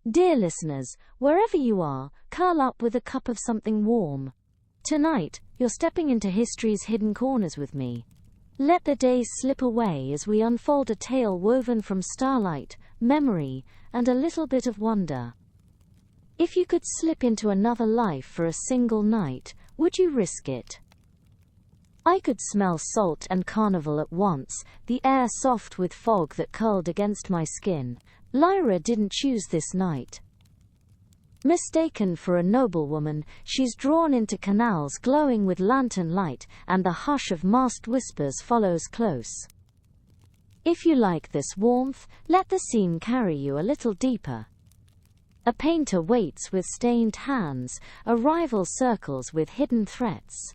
Dear listeners, wherever you are, curl up with a cup of something warm. Tonight, you're stepping into history's hidden corners with me. Let the days slip away as we unfold a tale woven from starlight, memory, and a little bit of wonder. If you could slip into another life for a single night, would you risk it? I could smell salt and carnival at once, the air soft with fog that curled against my skin. Lyra didn't choose this night. Mistaken for a noblewoman, she's drawn into canals glowing with lantern light, and the hush of masked whispers follows close. If you like this warmth, let the scene carry you a little deeper. A painter waits with stained hands, a rival circles with hidden threats.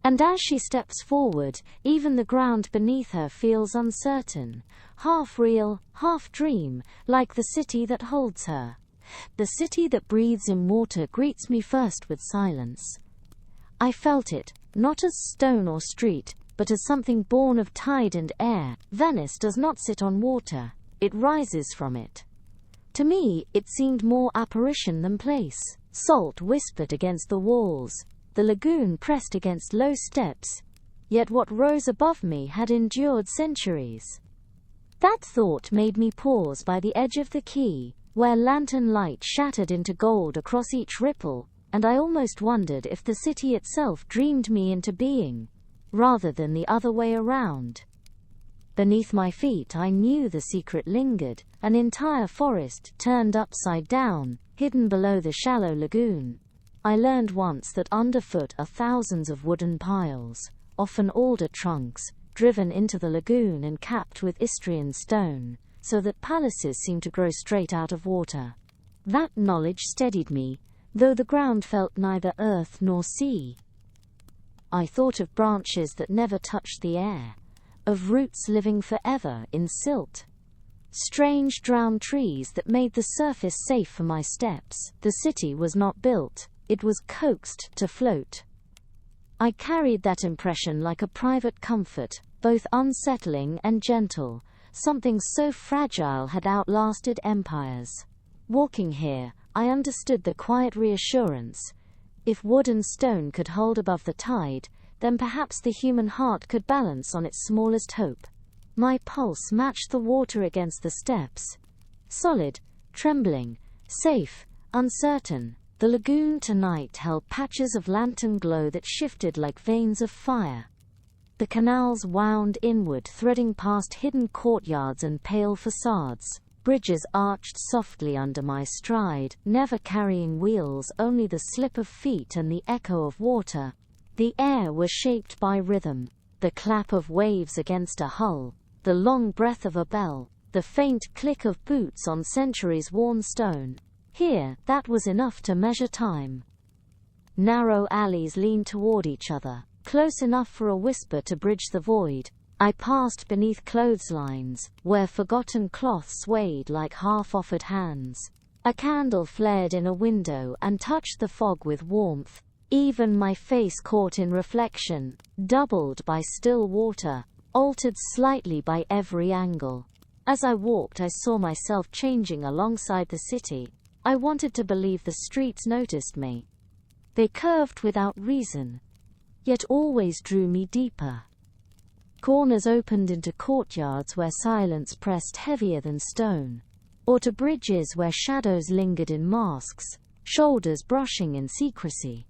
And as she steps forward, even the ground beneath her feels uncertain, half real, half dream, like the city that holds her. The city that breathes in water greets me first with silence. I felt it, not as stone or street, but as something born of tide and air. Venice does not sit on water, it rises from it. To me, it seemed more apparition than place. Salt whispered against the walls, the lagoon pressed against low steps, yet what rose above me had endured centuries. That thought made me pause by the edge of the quay, where lantern light shattered into gold across each ripple, and I almost wondered if the city itself dreamed me into being, rather than the other way around. Beneath my feet I knew the secret lingered, an entire forest turned upside down, hidden below the shallow lagoon. I learned once that underfoot are thousands of wooden piles, often alder trunks, driven into the lagoon and capped with Istrian stone, so that palaces seem to grow straight out of water. That knowledge steadied me, though the ground felt neither earth nor sea. I thought of branches that never touched the air, of roots living forever in silt. Strange drowned trees that made the surface safe for my steps. The city was not built, it was coaxed to float. I carried that impression like a private comfort, both unsettling and gentle. Something so fragile had outlasted empires. Walking here, I understood the quiet reassurance. If wood and stone could hold above the tide, then perhaps the human heart could balance on its smallest hope. My pulse matched the water against the steps. Solid, trembling, safe, uncertain. The lagoon tonight held patches of lantern glow that shifted like veins of fire. The canals wound inward, threading past hidden courtyards and pale facades. Bridges arched softly under my stride, never carrying wheels, only the slip of feet and the echo of water. The air was shaped by rhythm, the clap of waves against a hull, the long breath of a bell, the faint click of boots on centuries-worn stone. Here, that was enough to measure time. Narrow alleys leaned toward each other, close enough for a whisper to bridge the void. I passed beneath clotheslines, where forgotten cloth swayed like half-offered hands. A candle flared in a window and touched the fog with warmth. Even my face caught in reflection, doubled by still water, altered slightly by every angle. As I walked, I saw myself changing alongside the city. I wanted to believe the streets noticed me. They curved without reason, yet always drew me deeper. Corners opened into courtyards where silence pressed heavier than stone, or to bridges where shadows lingered in masks, shoulders brushing in secrecy.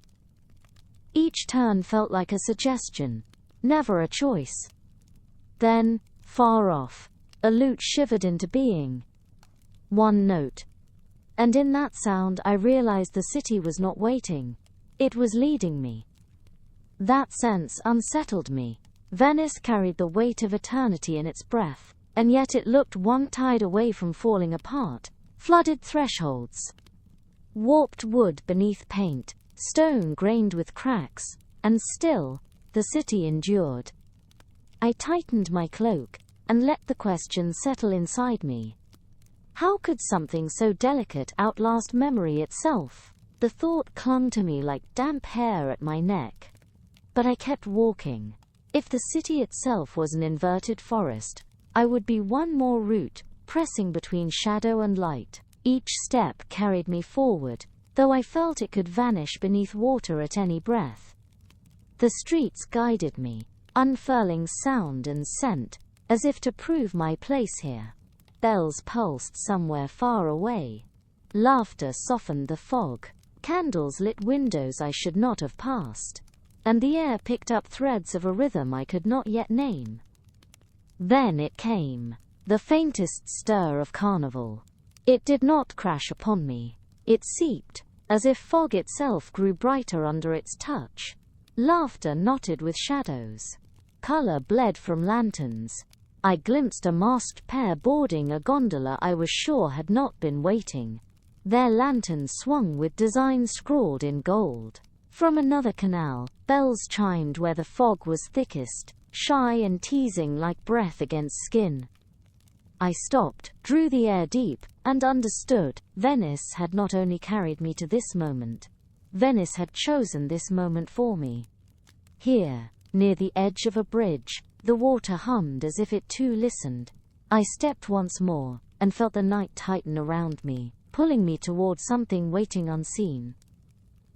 Each turn felt like a suggestion, never a choice. Then, far off, a lute shivered into being. One note. And in that sound I realized the city was not waiting. It was leading me. That sense unsettled me. Venice carried the weight of eternity in its breath, and yet it looked one tide away from falling apart. Flooded thresholds, warped wood beneath paint, stone grained with cracks, and still, the city endured. I tightened my cloak, and let the question settle inside me. How could something so delicate outlast memory itself? The thought clung to me like damp hair at my neck. But I kept walking. If the city itself was an inverted forest, I would be one more root, pressing between shadow and light. Each step carried me forward, though I felt it could vanish beneath water at any breath. The streets guided me, unfurling sound and scent, as if to prove my place here. Bells pulsed somewhere far away. Laughter softened the fog. Candles lit windows I should not have passed. And the air picked up threads of a rhythm I could not yet name. Then it came, the faintest stir of carnival. It did not crash upon me. It seeped, as if fog itself grew brighter under its touch. Laughter knotted with shadows. Color bled from lanterns. I glimpsed a masked pair boarding a gondola I was sure had not been waiting. Their lanterns swung with designs scrawled in gold. From another canal, bells chimed where the fog was thickest, shy and teasing like breath against skin. I stopped, drew the air deep, and understood. Venice had not only carried me to this moment. Venice had chosen this moment for me. Here, near the edge of a bridge, the water hummed as if it too listened. I stepped once more, and felt the night tighten around me, pulling me toward something waiting unseen.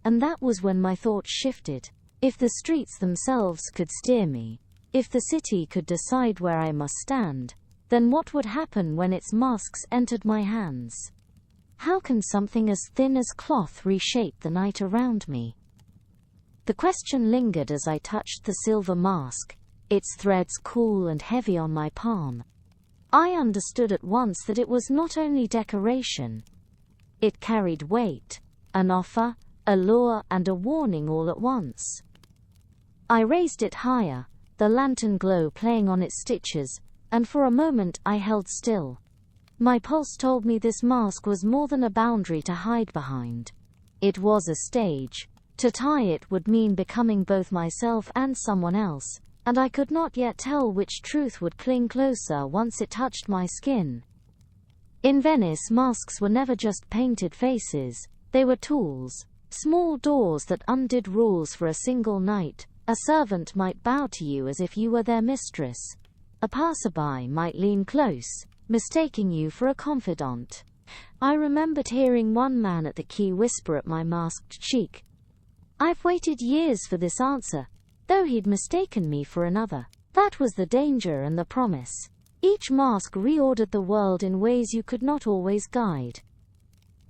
And that was when my thoughts shifted. If the streets themselves could steer me, if the city could decide where I must stand, then what would happen when its masks entered my hands? How can something as thin as cloth reshape the night around me? The question lingered as I touched the silver mask, its threads cool and heavy on my palm. I understood at once that it was not only decoration. It carried weight, an offer, a lure, and a warning all at once. I raised it higher, the lantern glow playing on its stitches, and for a moment I held still. My pulse told me this mask was more than a boundary to hide behind. It was a stage. To tie it would mean becoming both myself and someone else, and I could not yet tell which truth would cling closer once it touched my skin. In Venice, masks were never just painted faces, they were tools, small doors that undid rules for a single night. A servant might bow to you as if you were their mistress. A passerby might lean close, mistaking you for a confidant. I remembered hearing one man at the quay whisper at my masked cheek, "I've waited years for this answer," though he'd mistaken me for another. That was the danger and the promise. Each mask reordered the world in ways you could not always guide.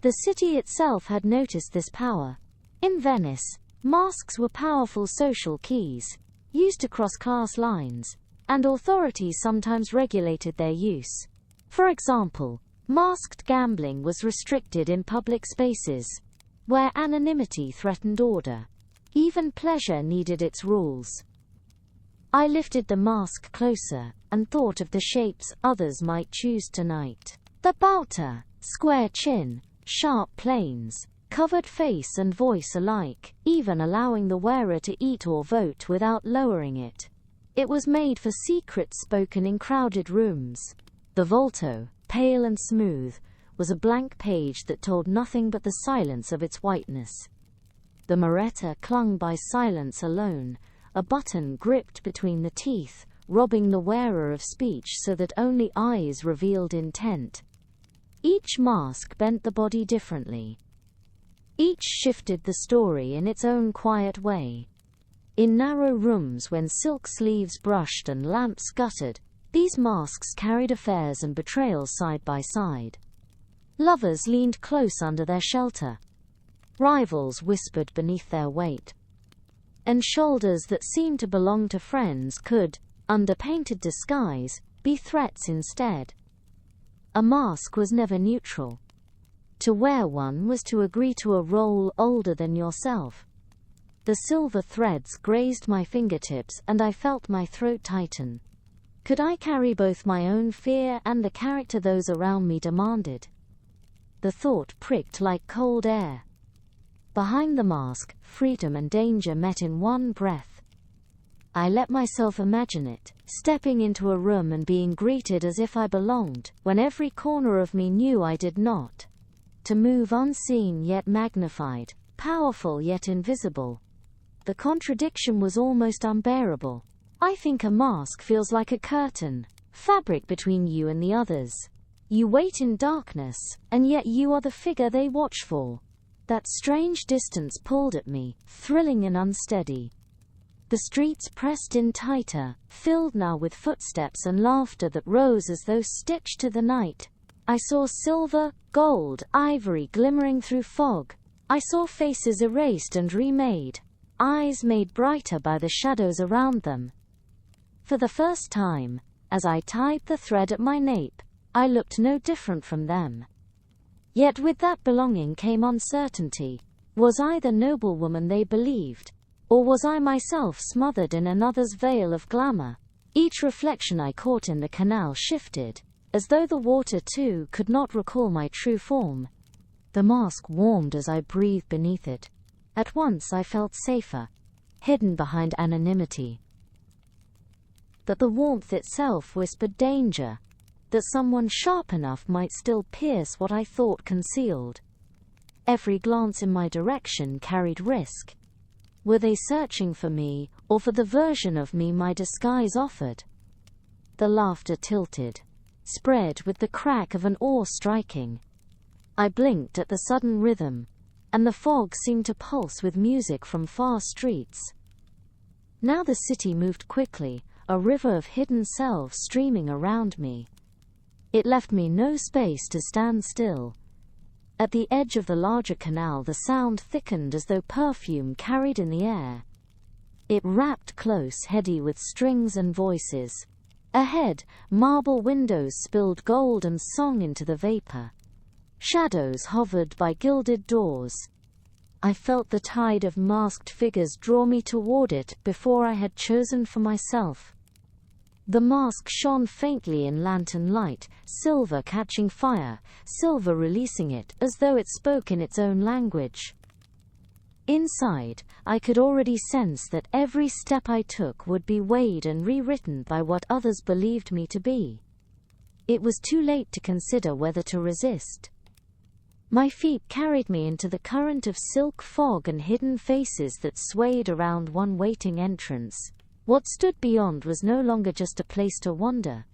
The city itself had noticed this power. In Venice, masks were powerful social keys, used to cross class lines, and authorities sometimes regulated their use. For example, masked gambling was restricted in public spaces, where anonymity threatened order. Even pleasure needed its rules. I lifted the mask closer, and thought of the shapes others might choose tonight. The bauta, square chin, sharp planes, covered face and voice alike, even allowing the wearer to eat or vote without lowering it. It was made for secrets spoken in crowded rooms. The volto, pale and smooth, was a blank page that told nothing but the silence of its whiteness. The moretta clung by silence alone, a button gripped between the teeth, robbing the wearer of speech so that only eyes revealed intent. Each mask bent the body differently. Each shifted the story in its own quiet way. In narrow rooms when silk sleeves brushed and lamps guttered, these masks carried affairs and betrayals side by side. Lovers leaned close under their shelter. Rivals whispered beneath their weight. And shoulders that seemed to belong to friends could, under painted disguise, be threats instead. A mask was never neutral. To wear one was to agree to a role older than yourself. The silver threads grazed my fingertips and I felt my throat tighten. Could I carry both my own fear and the character those around me demanded? The thought pricked like cold air. Behind the mask, freedom and danger met in one breath. I let myself imagine it, stepping into a room and being greeted as if I belonged, when every corner of me knew I did not. To move unseen yet magnified, powerful yet invisible. The contradiction was almost unbearable. I think a mask feels like a curtain, fabric between you and the others. You wait in darkness, and yet you are the figure they watch for. That strange distance pulled at me, thrilling and unsteady. The streets pressed in tighter, filled now with footsteps and laughter that rose as though stitched to the night. I saw silver, gold, ivory glimmering through fog. I saw faces erased and remade, eyes made brighter by the shadows around them. For the first time, as I tied the thread at my nape, I looked no different from them. Yet with that belonging came uncertainty. Was I the noblewoman they believed? Or was I myself smothered in another's veil of glamour? Each reflection I caught in the canal shifted, as though the water too could not recall my true form. The mask warmed as I breathed beneath it. At once I felt safer, hidden behind anonymity. That the warmth itself whispered danger, that someone sharp enough might still pierce what I thought concealed. Every glance in my direction carried risk. Were they searching for me, or for the version of me my disguise offered? The laughter tilted, spread with the crack of an oar striking. I blinked at the sudden rhythm, and the fog seemed to pulse with music from far streets. Now the city moved quickly, a river of hidden selves streaming around me. It left me no space to stand still. At the edge of the larger canal the sound thickened as though perfume carried in the air. It wrapped close, heady with strings and voices. Ahead, marble windows spilled gold and song into the vapor. Shadows hovered by gilded doors. I felt the tide of masked figures draw me toward it before I had chosen for myself. The mask shone faintly in lantern light, silver catching fire, silver releasing it, as though it spoke in its own language. Inside, I could already sense that every step I took would be weighed and rewritten by what others believed me to be. It was too late to consider whether to resist. My feet carried me into the current of silk fog and hidden faces that swayed around one waiting entrance. What stood beyond was no longer just a place to wander.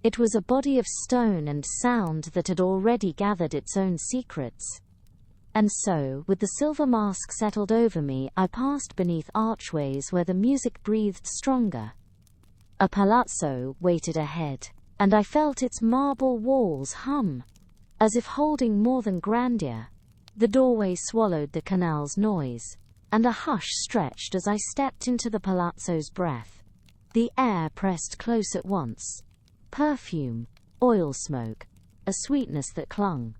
It was a body of stone and sound that had already gathered its own secrets. And so, with the silver mask settled over me, I passed beneath archways where the music breathed stronger. A palazzo waited ahead, and I felt its marble walls hum, as if holding more than grandeur. The doorway swallowed the canal's noise, and a hush stretched as I stepped into the palazzo's breath. The air pressed close at once. Perfume, oil smoke, a sweetness that clung.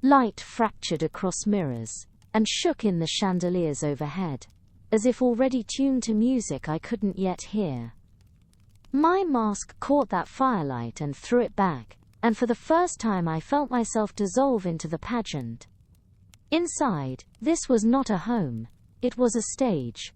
Light fractured across mirrors, and shook in the chandeliers overhead, as if already tuned to music I couldn't yet hear. My mask caught that firelight and threw it back, and for the first time I felt myself dissolve into the pageant. Inside, this was not a home, it was a stage.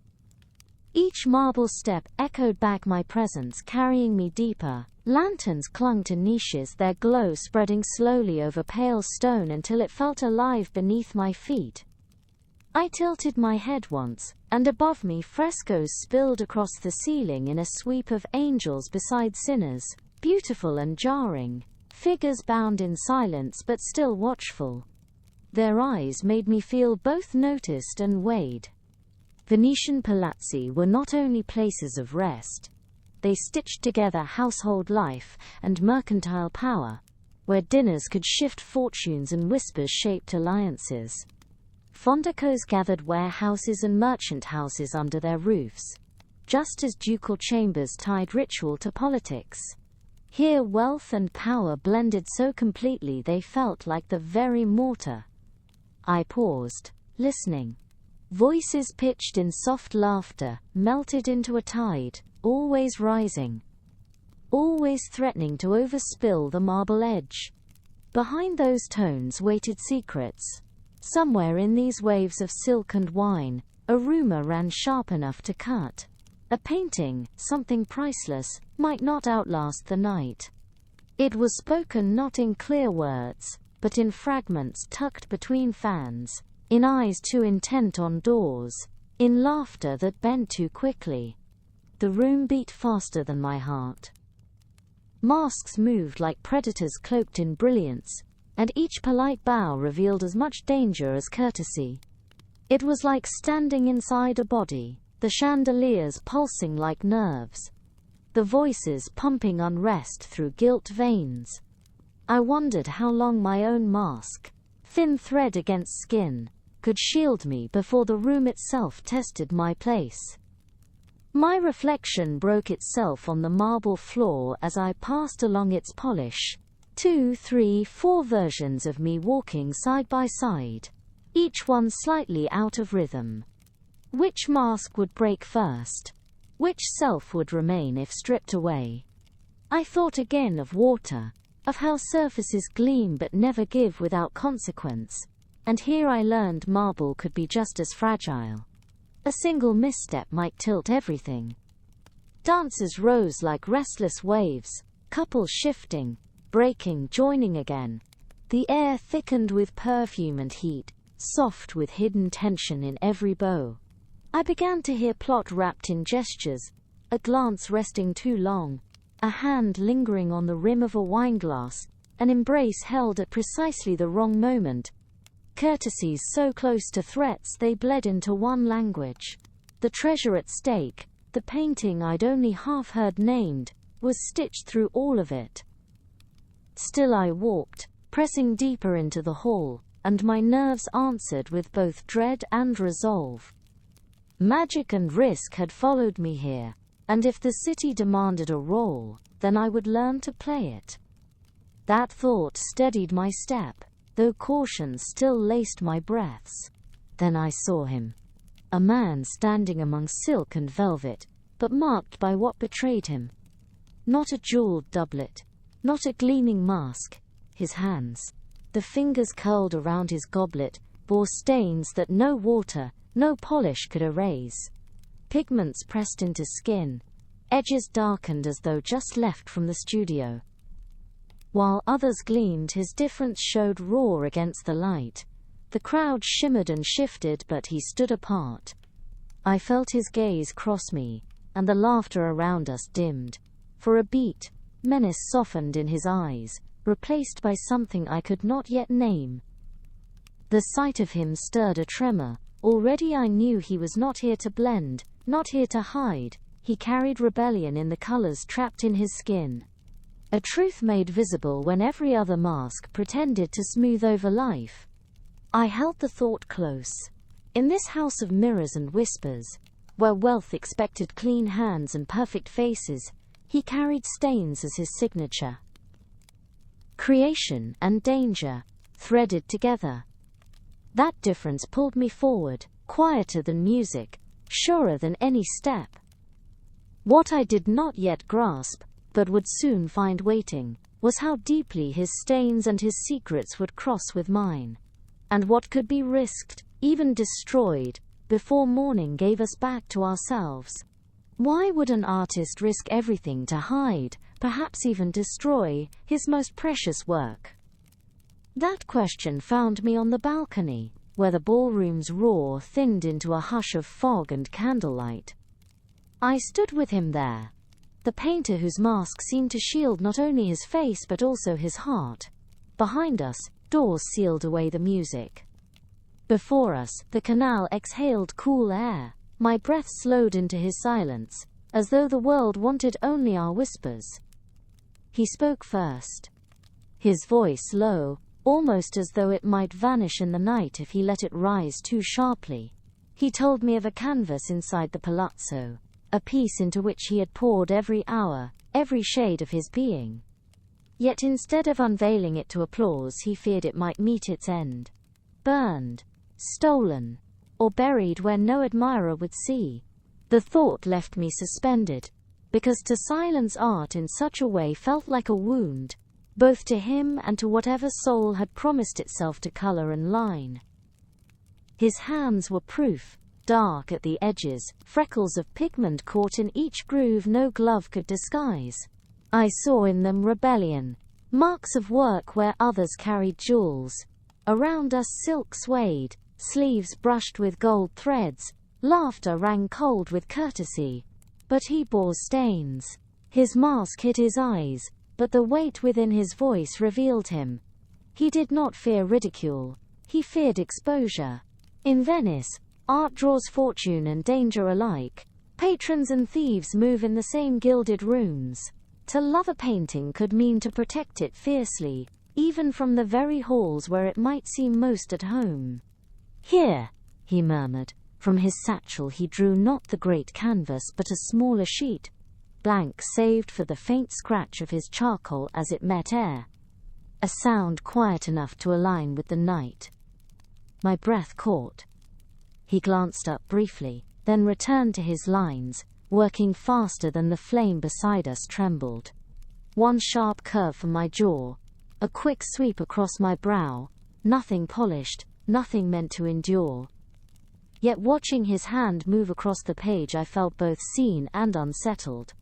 Each marble step echoed back my presence, carrying me deeper. Lanterns clung to niches, their glow spreading slowly over pale stone until it felt alive beneath my feet. I tilted my head once, and above me frescoes spilled across the ceiling in a sweep of angels beside sinners, beautiful and jarring, figures bound in silence but still watchful. Their eyes made me feel both noticed and weighed. Venetian palazzi were not only places of rest. They stitched together household life and mercantile power, where dinners could shift fortunes and whispers shaped alliances. Fondacos gathered warehouses and merchant houses under their roofs, just as ducal chambers tied ritual to politics. Here wealth and power blended so completely they felt like the very mortar. I paused, listening. Voices pitched in soft laughter melted into a tide, always rising, always threatening to overspill the marble edge. Behind those tones waited secrets. Somewhere in these waves of silk and wine, a rumor ran sharp enough to cut. A painting, something priceless, might not outlast the night. It was spoken not in clear words, but in fragments tucked between fans, in eyes too intent on doors, in laughter that bent too quickly. The room beat faster than my heart. Masks moved like predators cloaked in brilliance, and each polite bow revealed as much danger as courtesy. It was like standing inside a body, the chandeliers pulsing like nerves, the voices pumping unrest through gilt veins. I wondered how long my own mask, thin thread against skin, could shield me before the room itself tested my place. My reflection broke itself on the marble floor as I passed along its polish. 2, 3, 4 versions of me walking side by side, each one slightly out of rhythm. Which mask would break first? Which self would remain if stripped away? I thought again of water, of how surfaces gleam but never give without consequence, and here I learned marble could be just as fragile. A single misstep might tilt everything. Dancers rose like restless waves, couples shifting, breaking, joining again. The air thickened with perfume and heat, soft with hidden tension in every bow. I began to hear plot wrapped in gestures, a glance resting too long, a hand lingering on the rim of a wineglass, an embrace held at precisely the wrong moment. Courtesies so close to threats they bled into one language. The treasure at stake, the painting I'd only half heard named, was stitched through all of it. Still I walked, pressing deeper into the hall, and my nerves answered with both dread and resolve. Magic and risk had followed me here, and if the city demanded a role, then I would learn to play it. That thought steadied my step, though caution still laced my breaths. Then I saw him. A man standing among silk and velvet, but marked by what betrayed him. Not a jeweled doublet, not a gleaming mask. His hands, the fingers curled around his goblet, bore stains that no water, no polish could erase. Pigments pressed into skin, edges darkened as though just left from the studio. While others gleamed, his difference showed raw against the light. The crowd shimmered and shifted, but he stood apart. I felt his gaze cross me, and the laughter around us dimmed. For a beat, menace softened in his eyes, replaced by something I could not yet name. The sight of him stirred a tremor. Already I knew he was not here to blend, not here to hide. He carried rebellion in the colors trapped in his skin. A truth made visible when every other mask pretended to smooth over life. I held the thought close. In this house of mirrors and whispers, where wealth expected clean hands and perfect faces, he carried stains as his signature. Creation and danger, threaded together. That difference pulled me forward, quieter than music, surer than any step. What I did not yet grasp, but would soon find waiting, was how deeply his stains and his secrets would cross with mine, and what could be risked, even destroyed, before morning gave us back to ourselves. Why would an artist risk everything to hide, perhaps even destroy, his most precious work? That question found me on the balcony, where the ballroom's roar thinned into a hush of fog and candlelight. I stood with him there, the painter whose mask seemed to shield not only his face but also his heart. Behind us, doors sealed away the music. Before us, the canal exhaled cool air. My breath slowed into his silence, as though the world wanted only our whispers. He spoke first. His voice low, almost as though it might vanish in the night if he let it rise too sharply. He told me of a canvas inside the palazzo, a piece into which he had poured every hour, every shade of his being. Yet instead of unveiling it to applause, he feared it might meet its end. Burned, stolen, or buried where no admirer would see. The thought left me suspended, because to silence art in such a way felt like a wound, both to him and to whatever soul had promised itself to color and line. His hands were proof, dark at the edges, freckles of pigment caught in each groove no glove could disguise. I saw in them rebellion, marks of work where others carried jewels. Around us silk swayed, sleeves brushed with gold threads, laughter rang cold with courtesy. But he bore stains. His mask hid his eyes, but the weight within his voice revealed him. He did not fear ridicule. He feared exposure. In Venice, art draws fortune and danger alike. Patrons and thieves move in the same gilded rooms. To love a painting could mean to protect it fiercely, even from the very halls where it might seem most at home. "Here," he murmured. From his satchel he drew not the great canvas but a smaller sheet, blank saved for the faint scratch of his charcoal as it met air. A sound quiet enough to align with the night. My breath caught. He glanced up briefly, then returned to his lines, working faster than the flame beside us trembled. One sharp curve from my jaw, a quick sweep across my brow, nothing polished, nothing meant to endure. Yet watching his hand move across the page I felt both seen and unsettled.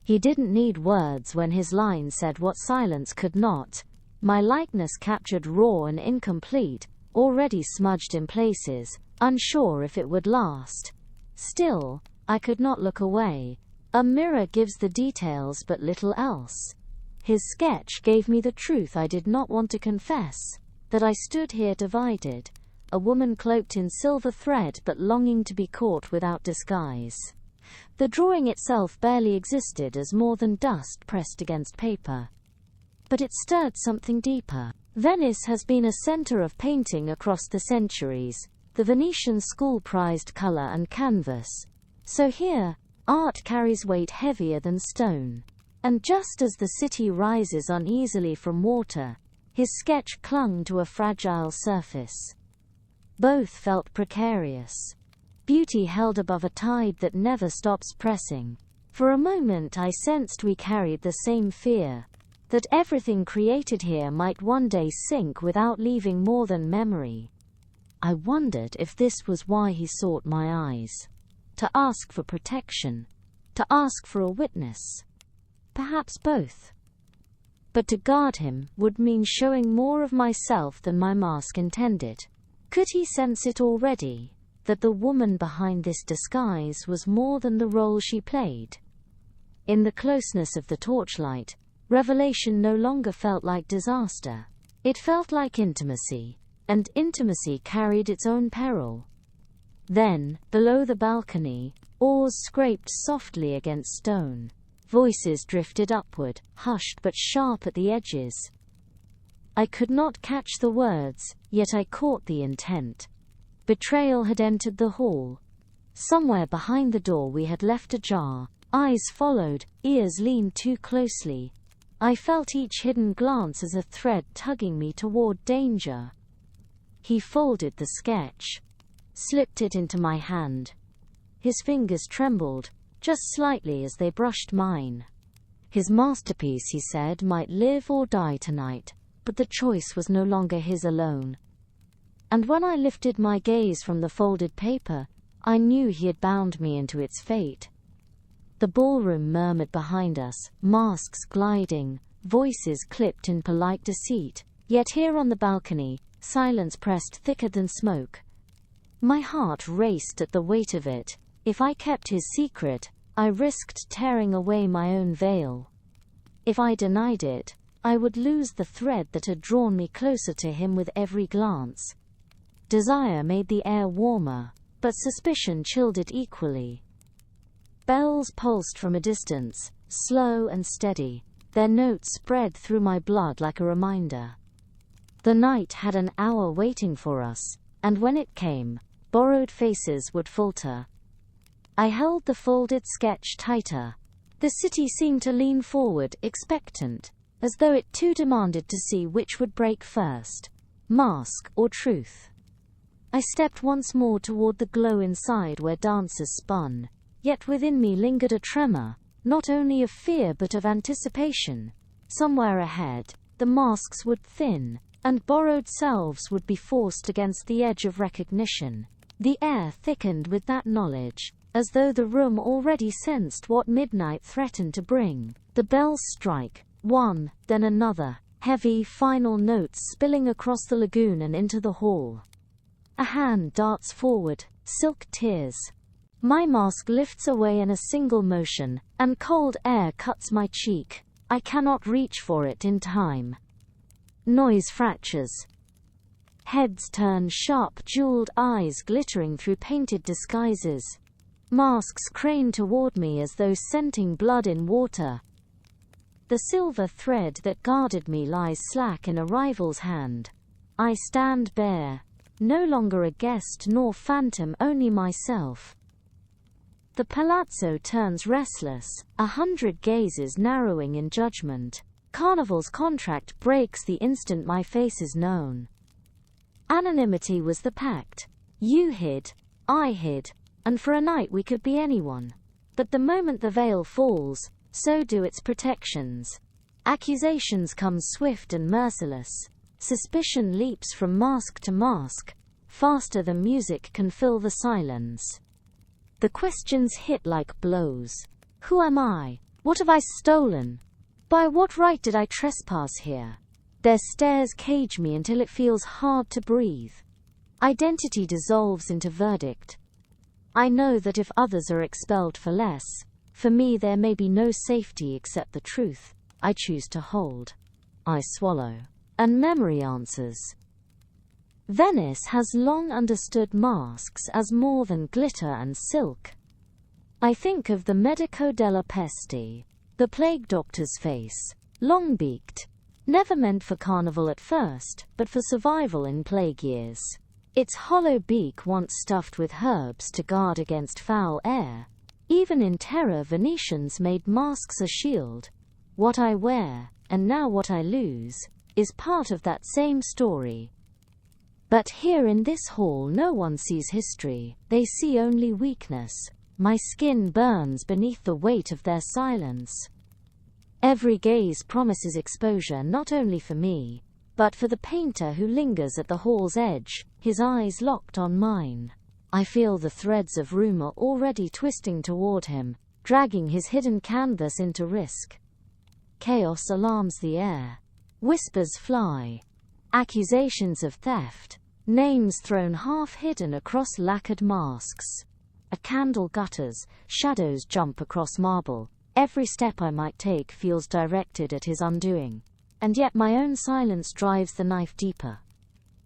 He didn't need words when his line said what silence could not. My likeness captured raw and incomplete, already smudged in places, unsure if it would last. Still, I could not look away. A mirror gives the details but little else. His sketch gave me the truth I did not want to confess, that I stood here divided, a woman cloaked in silver thread but longing to be caught without disguise. The drawing itself barely existed as more than dust pressed against paper. But it stirred something deeper. Venice has been a center of painting across the centuries. The Venetian school prized color and canvas. So here, art carries weight heavier than stone. And just as the city rises uneasily from water, his sketch clung to a fragile surface. Both felt precarious. Beauty held above a tide that never stops pressing. For a moment I sensed we carried the same fear, that everything created here might one day sink without leaving more than memory. I wondered if this was why he sought my eyes. To ask for protection. To ask for a witness. Perhaps both. But to guard him would mean showing more of myself than my mask intended. Could he sense it already? That the woman behind this disguise was more than the role she played. In the closeness of the torchlight, revelation no longer felt like disaster. It felt like intimacy, and intimacy carried its own peril. Then, below the balcony, oars scraped softly against stone. Voices drifted upward, hushed but sharp at the edges. I could not catch the words, yet I caught the intent. Betrayal had entered the hall. Somewhere behind the door we had left ajar. Eyes followed, ears leaned too closely. I felt each hidden glance as a thread tugging me toward danger. He folded the sketch, slipped it into my hand. His fingers trembled, just slightly as they brushed mine. His masterpiece, he said, might live or die tonight, but the choice was no longer his alone. And when I lifted my gaze from the folded paper, I knew he had bound me into its fate. The ballroom murmured behind us, masks gliding, voices clipped in polite deceit. Yet here on the balcony, silence pressed thicker than smoke. My heart raced at the weight of it. If I kept his secret, I risked tearing away my own veil. If I denied it, I would lose the thread that had drawn me closer to him with every glance. Desire made the air warmer, but suspicion chilled it equally. Bells pulsed from a distance, slow and steady. Their notes spread through my blood like a reminder. The night had an hour waiting for us, and when it came, borrowed faces would falter. I held the folded sketch tighter. The city seemed to lean forward, expectant, as though it too demanded to see which would break first, mask or truth. I stepped once more toward the glow inside where dancers spun, yet within me lingered a tremor, not only of fear but of anticipation. Somewhere ahead, the masks would thin, and borrowed selves would be forced against the edge of recognition. The air thickened with that knowledge, as though the room already sensed what midnight threatened to bring. The bells strike, one, then another, heavy final notes spilling across the lagoon and into the hall. A hand darts forward, silk tears. My mask lifts away in a single motion, and cold air cuts my cheek. I cannot reach for it in time. Noise fractures. Heads turn sharp, jeweled eyes glittering through painted disguises. Masks crane toward me as though scenting blood in water. The silver thread that guarded me lies slack in a rival's hand. I stand bare, no longer a guest nor phantom, only myself. The palazzo turns restless, 100 gazes narrowing in judgment. Carnival's contract breaks the instant my face is known. Anonymity was the pact. You hid, I hid, and for a night we could be anyone. But the moment the veil falls, so do its protections. Accusations come swift and merciless. Suspicion leaps from mask to mask, faster than music can fill the silence. The questions hit like blows. Who am I? What have I stolen? By what right did I trespass here? Their stares cage me until it feels hard to breathe. Identity dissolves into verdict. I know that if others are expelled for less, for me there may be no safety except the truth I choose to hold. I swallow, and memory answers. Venice has long understood masks as more than glitter and silk. I think of the medico della peste, the plague doctor's face, long-beaked, never meant for carnival at first, but for survival in plague years. Its hollow beak once stuffed with herbs to guard against foul air. Even in terror, Venetians made masks a shield. What I wear, and now what I lose, is part of that same story. But here in this hall no one sees history, they see only weakness. My skin burns beneath the weight of their silence. Every gaze promises exposure, not only for me, but for the painter who lingers at the hall's edge, his eyes locked on mine. I feel the threads of rumor already twisting toward him, dragging his hidden canvas into risk. Chaos alarms the air. Whispers fly. Accusations of theft. Names thrown half-hidden across lacquered masks. A candle gutters, shadows jump across marble. Every step I might take feels directed at his undoing. And yet my own silence drives the knife deeper.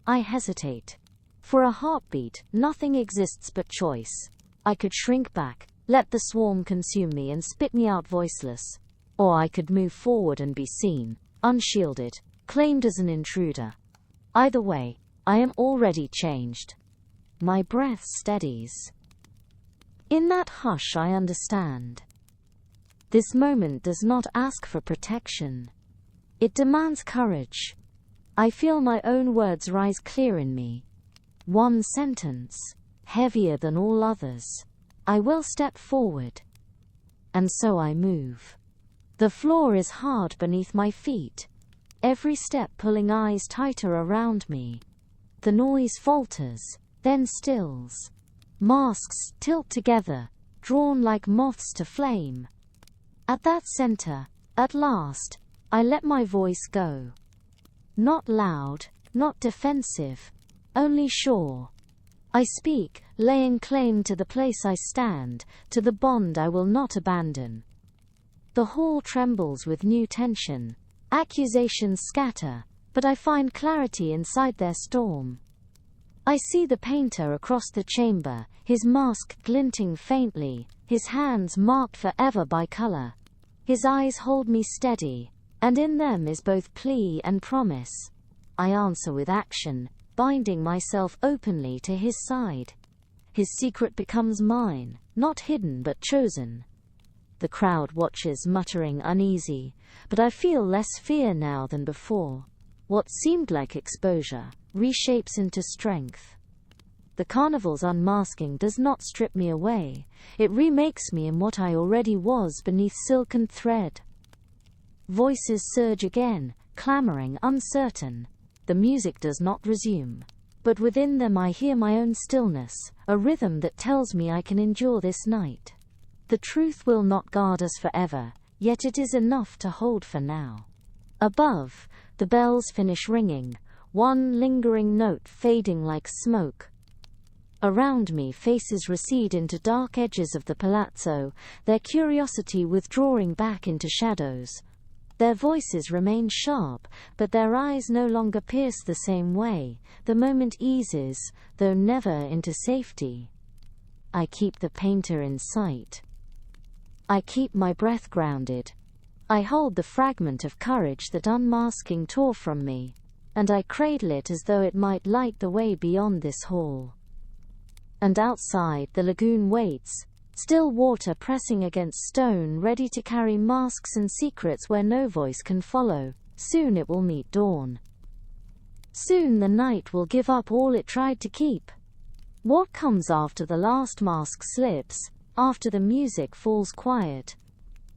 I hesitate. For a heartbeat, nothing exists but choice. I could shrink back, let the swarm consume me and spit me out voiceless. Or I could move forward and be seen, unshielded, claimed as an intruder. Either way, I am already changed. My breath steadies. In that hush I understand. This moment does not ask for protection. It demands courage. I feel my own words rise clear in me. One sentence, heavier than all others. I will step forward. And so I move. The floor is hard beneath my feet. Every step pulling eyes tighter around me. The noise falters, then stills. Masks tilt together, drawn like moths to flame. At that center, at last, I let my voice go. Not loud, not defensive, only sure. I speak, laying claim to the place I stand, to the bond I will not abandon. The hall trembles with new tension. Accusations scatter, but I find clarity inside their storm. I see the painter across the chamber, his mask glinting faintly, his hands marked forever by color. His eyes hold me steady, and in them is both plea and promise. I answer with action, binding myself openly to his side. His secret becomes mine, not hidden but chosen. The crowd watches, muttering uneasy, but I feel less fear now than before. What seemed like exposure reshapes into strength. The carnival's unmasking does not strip me away, it remakes me in what I already was beneath silken thread. Voices surge again, clamoring, uncertain. The music does not resume, but within them I hear my own stillness, a rhythm that tells me I can endure this night. The truth will not guard us forever, yet it is enough to hold for now. Above, the bells finish ringing, one lingering note fading like smoke. Around me faces recede into dark edges of the palazzo, their curiosity withdrawing back into shadows. Their voices remain sharp, but their eyes no longer pierce the same way. The moment eases, though never into safety. I keep the painter in sight. I keep my breath grounded. I hold the fragment of courage that unmasking tore from me, and I cradle it as though it might light the way beyond this hall. And outside, the lagoon waits, still water pressing against stone, ready to carry masks and secrets where no voice can follow. Soon it will meet dawn. Soon the night will give up all it tried to keep. What comes after the last mask slips, after the music falls quiet?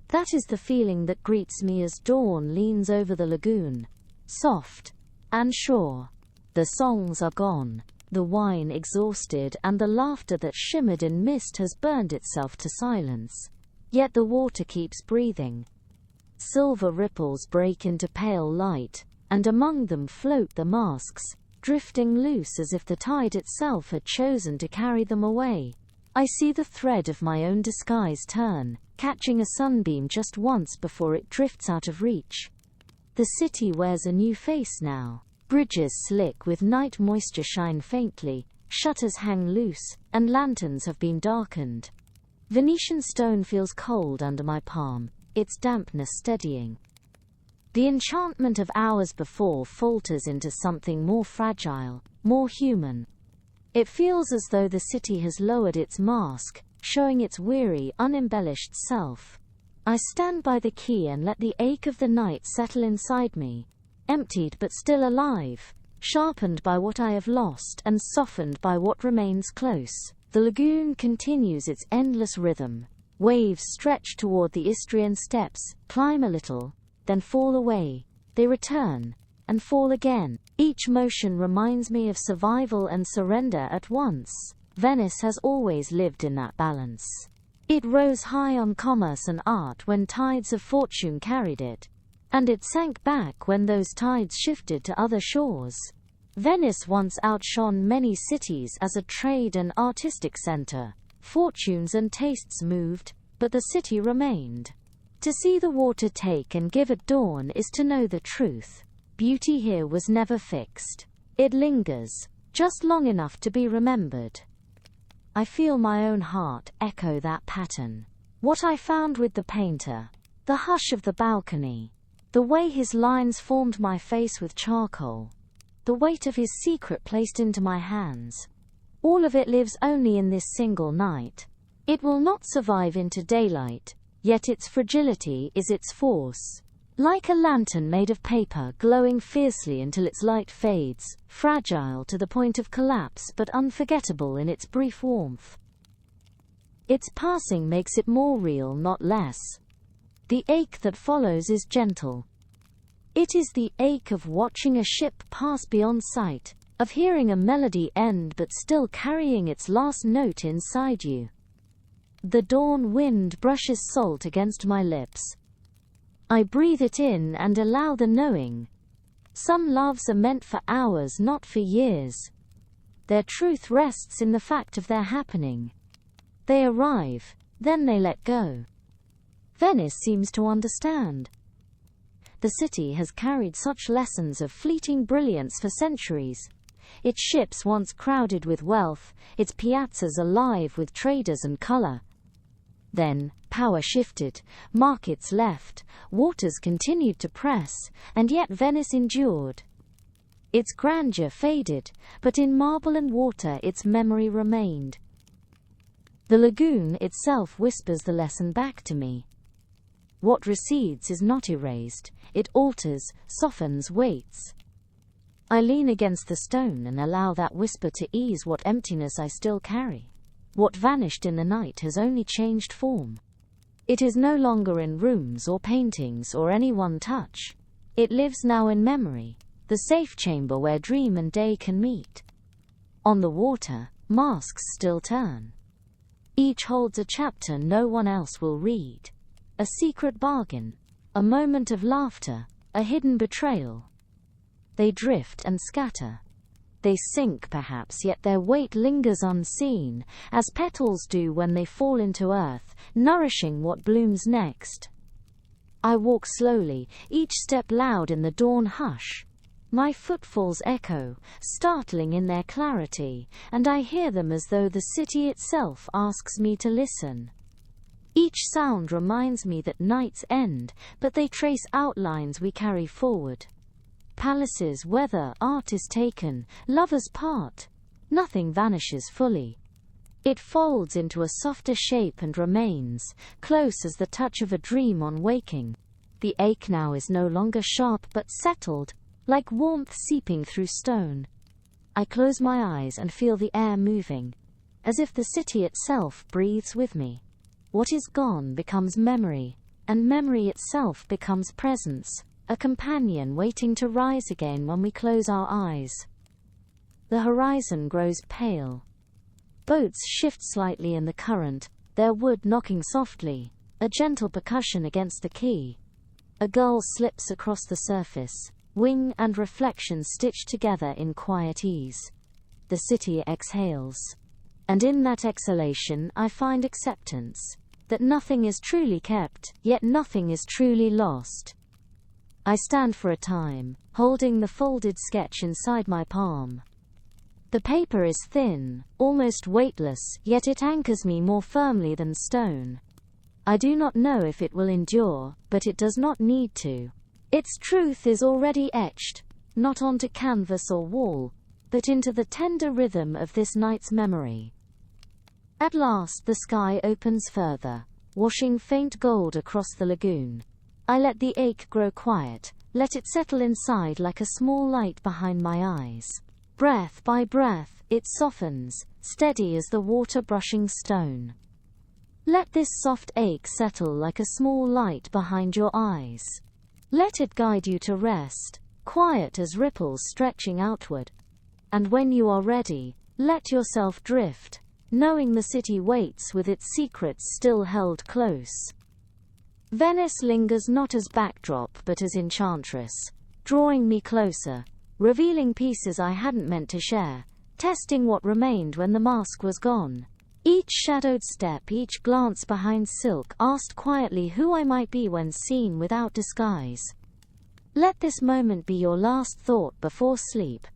That is the feeling that greets me as dawn leans over the lagoon, soft and sure. The songs are gone, the wine exhausted, and the laughter that shimmered in mist has burned itself to silence. Yet the water keeps breathing. Silver ripples break into pale light, and among them float the masks, drifting loose as if the tide itself had chosen to carry them away. I see the thread of my own disguise turn, catching a sunbeam just once before it drifts out of reach. The city wears a new face now. Bridges slick with night moisture shine faintly, shutters hang loose, and lanterns have been darkened. Venetian stone feels cold under my palm, its dampness steadying. The enchantment of hours before falters into something more fragile, more human. It feels as though the city has lowered its mask, showing its weary, unembellished self. I stand by the quay and let the ache of the night settle inside me. Emptied but still alive, sharpened by what I have lost and softened by what remains close. The lagoon continues its endless rhythm. Waves stretch toward the Istrian steps, climb a little, then fall away. They return, and fall again. Each motion reminds me of survival and surrender at once. Venice has always lived in that balance. It rose high on commerce and art when tides of fortune carried it, and it sank back when those tides shifted to other shores. Venice once outshone many cities as a trade and artistic center. Fortunes and tastes moved, but the city remained. To see the water take and give at dawn is to know the truth. Beauty here was never fixed. It lingers, just long enough to be remembered. I feel my own heart echo that pattern. What I found with the painter, the hush of the balcony, the way his lines formed my face with charcoal, the weight of his secret placed into my hands. All of it lives only in this single night. It will not survive into daylight, yet its fragility is its force. Like a lantern made of paper glowing fiercely until its light fades, fragile to the point of collapse but unforgettable in its brief warmth. Its passing makes it more real, not less. The ache that follows is gentle. It is the ache of watching a ship pass beyond sight, of hearing a melody end but still carrying its last note inside you. The dawn wind brushes salt against my lips. I breathe it in and allow the knowing. Some loves are meant for hours, not for years. Their truth rests in the fact of their happening. They arrive, then they let go. Venice seems to understand. The city has carried such lessons of fleeting brilliance for centuries. Its ships once crowded with wealth, its piazzas alive with traders and color. Then, power shifted, markets left, waters continued to press, and yet Venice endured. Its grandeur faded, but in marble and water its memory remained. The lagoon itself whispers the lesson back to me. What recedes is not erased, it alters, softens, waits. I lean against the stone and allow that whisper to ease what emptiness I still carry. What vanished in the night has only changed form. It is no longer in rooms or paintings or any one touch. It lives now in memory, the safe chamber where dream and day can meet. On the water, masks still turn. Each holds a chapter no one else will read. A secret bargain, a moment of laughter, a hidden betrayal. They drift and scatter. They sink perhaps, yet their weight lingers unseen, as petals do when they fall into earth, nourishing what blooms next. I walk slowly, each step loud in the dawn hush. My footfalls echo, startling in their clarity, and I hear them as though the city itself asks me to listen. Each sound reminds me that nights end, but they trace outlines we carry forward. Palaces weather, art is taken, lovers part. Nothing vanishes fully. It folds into a softer shape and remains, close as the touch of a dream on waking. The ache now is no longer sharp but settled, like warmth seeping through stone. I close my eyes and feel the air moving, as if the city itself breathes with me. What is gone becomes memory, and memory itself becomes presence, a companion waiting to rise again when we close our eyes. The horizon grows pale. Boats shift slightly in the current, their wood knocking softly, a gentle percussion against the quay. A gull slips across the surface, wing and reflection stitched together in quiet ease. The city exhales. And in that exhalation I find acceptance, that nothing is truly kept, yet nothing is truly lost. I stand for a time, holding the folded sketch inside my palm. The paper is thin, almost weightless, yet it anchors me more firmly than stone. I do not know if it will endure, but it does not need to. Its truth is already etched, not onto canvas or wall, but into the tender rhythm of this night's memory. At last the sky opens further, washing faint gold across the lagoon. I let the ache grow quiet, let it settle inside like a small light behind my eyes. Breath by breath, it softens, steady as the water brushing stone. Let this soft ache settle like a small light behind your eyes. Let it guide you to rest, quiet as ripples stretching outward. And when you are ready, let yourself drift, knowing the city waits with its secrets still held close. Venice lingers not as backdrop but as enchantress, drawing me closer, revealing pieces I hadn't meant to share, testing what remained when the mask was gone. Each shadowed step, each glance behind silk asked quietly who I might be when seen without disguise. Let this moment be your last thought before sleep.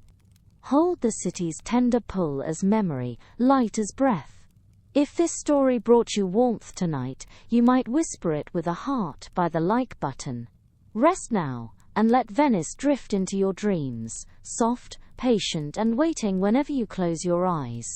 Hold the city's tender pull as memory, light as breath. If this story brought you warmth tonight, you might whisper it with a heart by the like button. Rest now, and let Venice drift into your dreams, soft, patient and waiting whenever you close your eyes.